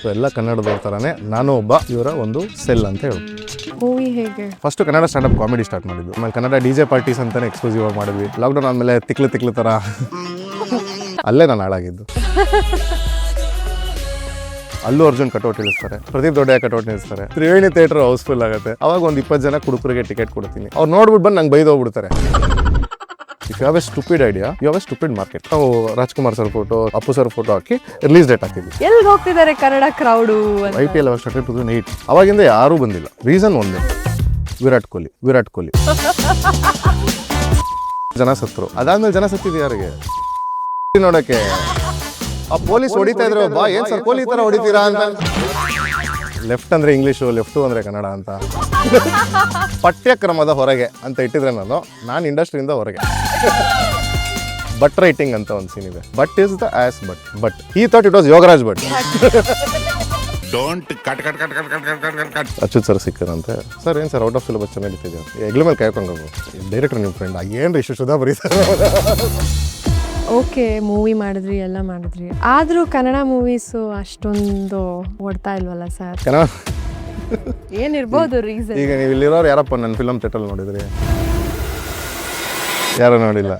ಎಲ್ಲ ಕನ್ನಡದವ್ರ ಥರನೇ ನಾನು ಒಬ್ಬ ಇವರ ಒಂದು ಸೆಲ್ ಅಂತ ಹೇಳು. ಮೂವಿ ಹೇಗೆ? First Kannada standup comedy start ಮಾಡಿದ್ದು, ಆಮೇಲೆ ಕನ್ನಡ DJ ಪಾರ್ಟೀಸ್ ಅಂತಾನೆ ಎಕ್ಸ್ಕ್ಲೂಸಿವ್ ಆಗಿ ಮಾಡಿದ್ವಿ. ಲಾಕ್ಡೌನ್ ಆದಮೇಲೆ ತಿಕ್ಲು ಥರ ಅಲ್ಲೇ ನಾನು ಹಾಳಾಗಿದ್ದು. ಅಲ್ಲು ಅರ್ಜುನ್ ಕಟೌಟ್ ಇಳಿಸ್ತಾರೆ, ಪ್ರದೀಪ್ ದೊಡ್ಡ ಕಟೌಟ್ ನಿಲ್ಲಿಸ್ತಾರೆ, ತ್ರಿವೇಣಿ ಥಿಯೇಟರ್ ಹೌಸ್ಫುಲ್ ಆಗುತ್ತೆ. ಅವಾಗ ಒಂದು 20 ಜನ ಕುಡುಕರಿಗೆ ಟಿಕೆಟ್ ಕೊಡ್ತೀನಿ. ಅವ್ರು ನೋಡ್ಬಿಟ್ಟು ಬಂದು ನಂಗೆ ಬೈದು ಹೋಗ್ಬಿಡ್ತಾರೆ. If you have a stupid idea you have a stupid market. ನಾವು Rajkumar sir photo, Appu sir photo ಹಾಕಿ ರಿಲೀಸ್ ಡೇಟ್ ಹಾಕಿದ್ವಿ. ಎಲ್ಲಿ ಹೋಗ್ತಿದ್ದಾರೆ ಕನ್ನಡ ಕ್ರೌಡು? IPL ಅವಾಗ ಸ್ಟಾರ್ಟೆಡ್ 2008. ಅವಾಗಿಂದ ಯಾರೂ ಬಂದಿಲ್ಲ. ರೀಸನ್ ಒಂದೇ, ವಿರಾಟ್ ಕೊಹ್ಲಿ ಜನ ಸತ್ರು. ಅದಾದ್ಮೇಲೆ ಜನ ಸತ್ತಿದ್ದು ಯಾರಿಗೆ ನೋಡಕ್ಕೆ? ಆ ಪೊಲೀಸ್ ಹೊಡಿತಾ ಇದ್ರು, ಬಾ ಏನ್ ಸರ್ ಕೊಹ್ಲಿ ತರ ಹೊಡಿತೀರಾ ಅಂತ. ಲೆಫ್ಟ್ ಅಂದ್ರೆ ಇಂಗ್ಲೀಷು, ಲೆಫ್ಟು ಅಂದ್ರೆ ಕನ್ನಡ ಅಂತ. ಪಠ್ಯಕ್ರಮದ ಹೊರಗೆ ಅಂತ ಇಟ್ಟಿದ್ರೆ ನಾನು ಇಂಡಸ್ಟ್ರಿಯಿಂದ ಹೊರಗೆ. ಬಟ್ ರೈಟಿಂಗ್ ಅಂತ ಒಂದು ಸೀನ್ ಇದೆ. But is the as but he thought it was Yogaraj Bhat. Achyuth sir ಸಿಕ್ಕರಂತೆ, ಸರ್ ಏನು ಸರ್ ಔಟ್ ಆಫ್ ಸಿಲೆಬಸ್ ಚೆನ್ನಾಗಿ ನಡೀತಿದೆ, ಎಗ್ಲ ಮೇಲೆ ಕಾಯ್ಕೊಂಡು ಡೈರೆಕ್ಟರ್ ನಿಮ್ಮ ಫ್ರೆಂಡ್ ಏನ್ರಿ ಇಷ್ಟು ಸುಧಾ ಬರೀತಾರೆ. ಓಕೆ, ಮೂವಿ ಮಾಡಿದ್ರಿ, ಎಲ್ಲ ಮಾಡಿದ್ರಿ, ಆದರೂ ಕನ್ನಡ ಮೂವೀಸು ಅಷ್ಟೊಂದು ಓಡ್ತಾ ಇಲ್ವಲ್ಲ ಸರ್? ಕನ್ನಡ ಏನಿರ್ಬೋದು ರೀಸನ್? ಈಗ ನೀವು ಇಲ್ಲಿರೋರು ಯಾರಪ್ಪ ನನ್ನ ಫಿಲಮ್ ಥಿಯೇಟರ್ ನೋಡಿದ್ರಿ? ಯಾರು ನೋಡಿಲ್ಲ.